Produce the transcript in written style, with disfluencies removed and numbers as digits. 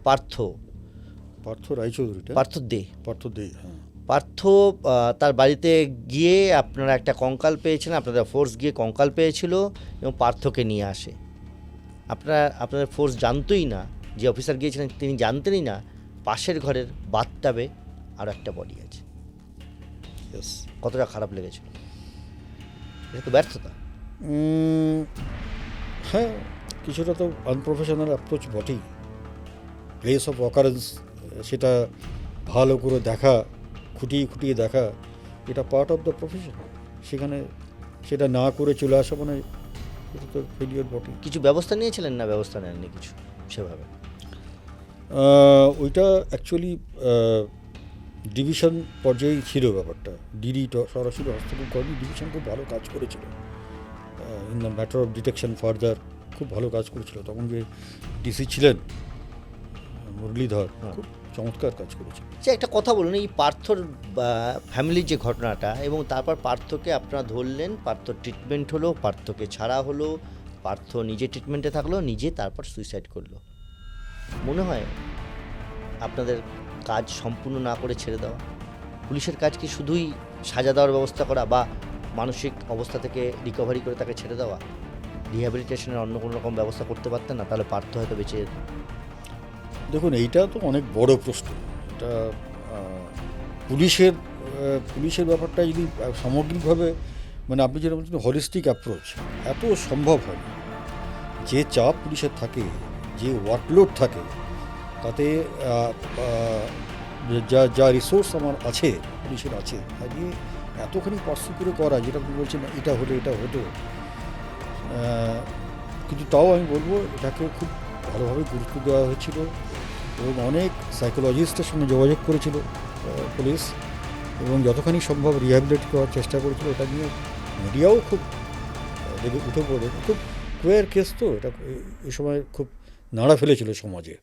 পার্থ পার্থ রায়চৌধুরীটা, পার্থ দে পার্থ দে, হ্যাঁ। পার্থ তার বাড়িতে গিয়ে আপনারা একটা কঙ্কাল পেয়েছিলেন, আপনাদের ফোর্স গিয়ে কঙ্কাল পেয়েছিল এবং পার্থকে নিয়ে আসে। আপনাদের ফোর্স জানতোই না, যে অফিসার গিয়েছিলেন তিনি জানতেনই না পাশের ঘরের বাথটাবে আরও একটা বডি আছে। Yes. কতটা খারাপ লেগেছিল? এটা তো ব্যর্থতা। হ্যাঁ, কিছুটা তো আনপ্রফেশনাল অ্যাপ্রোচ বটেই। প্লেস অফ অকারেন্স সেটা ভালো করে দেখা, খুঁটিয়ে খুঁটিয়ে দেখা, এটা পার্ট অফ দ্য প্রফেশন। সেখানে সেটা না করে চলে আসা মানে এটা তো ফেলিওর বটেই। কিছু ব্যবস্থা নিয়েছিলেন না ব্যবস্থা নেননি কিছু সেভাবে? ওইটা অ্যাকচুয়ালি ডিভিশন পর্যায়েই ছিল ব্যাপারটা। ডিডি সরাসরি হস্তক্ষেপ করেনি, ডিভিশন খুব ভালো কাজ করেছিল in the matter of detection further, খুব ভালো কাজ করেছিল। তখন যে ডিসি ছিলেন মুরলীধর, খুব চমৎকার কাজ করেছিল। সে একটা কথা বলুন, এই পার্থর ফ্যামিলির যে ঘটনাটা, এবং তারপর পার্থকে আপনারা ধরলেন, পার্থর ট্রিটমেন্ট হলো, পার্থকে ছাড়া হলো, পার্থ নিজে ট্রিটমেন্টে থাকলো, নিজে তারপর সুইসাইড করলো। মনে হয় আপনাদের কাজ সম্পূর্ণ না করে ছেড়ে দেওয়া? পুলিশের কাজ কি শুধুই সাজা দেওয়ার ব্যবস্থা করা বা মানসিক অবস্থা থেকে রিকভারি করে তাকে ছেড়ে দেওয়া? রিহ্যাবিলিটেশনের অন্য কোনো রকম ব্যবস্থা করতে পারতেন না? তাহলে পার্থ হয়তো বেঁচে যেত। দেখুন, এইটা তো অনেক বড় প্রশ্ন। এটা পুলিশের ব্যাপারটা যদি সামগ্রিকভাবে, মানে আপনি যেটা বলছেন হলিস্টিক অ্যাপ্রোচ, এত সম্ভব হয় না। যে চাপ পুলিশের থাকে, যে ওয়ার্কলোড থাকে, তাতে যা যা রিসোর্স আমার আছে, পুলিশের আছে, তা দিয়ে এতখানি পার্সু করে করা, যেটা আপনি বলছেন এটা হতো, কিন্তু তাও আমি বলবো এটাকে খুব ভালোভাবে গুরুত্ব দেওয়া হয়েছিল এবং অনেক সাইকোলজিস্টের সঙ্গে যোগাযোগ করেছিল পুলিশ, এবং যতখানি সম্ভব রিহ্যাবিলিট করার চেষ্টা করেছিল। এটা নিয়ে মিডিয়াও খুব উঠে পড়ে। খুব কোয়ার কেস তো, এটা এই সময় খুব নাড়া ফেলেছিল সমাজে।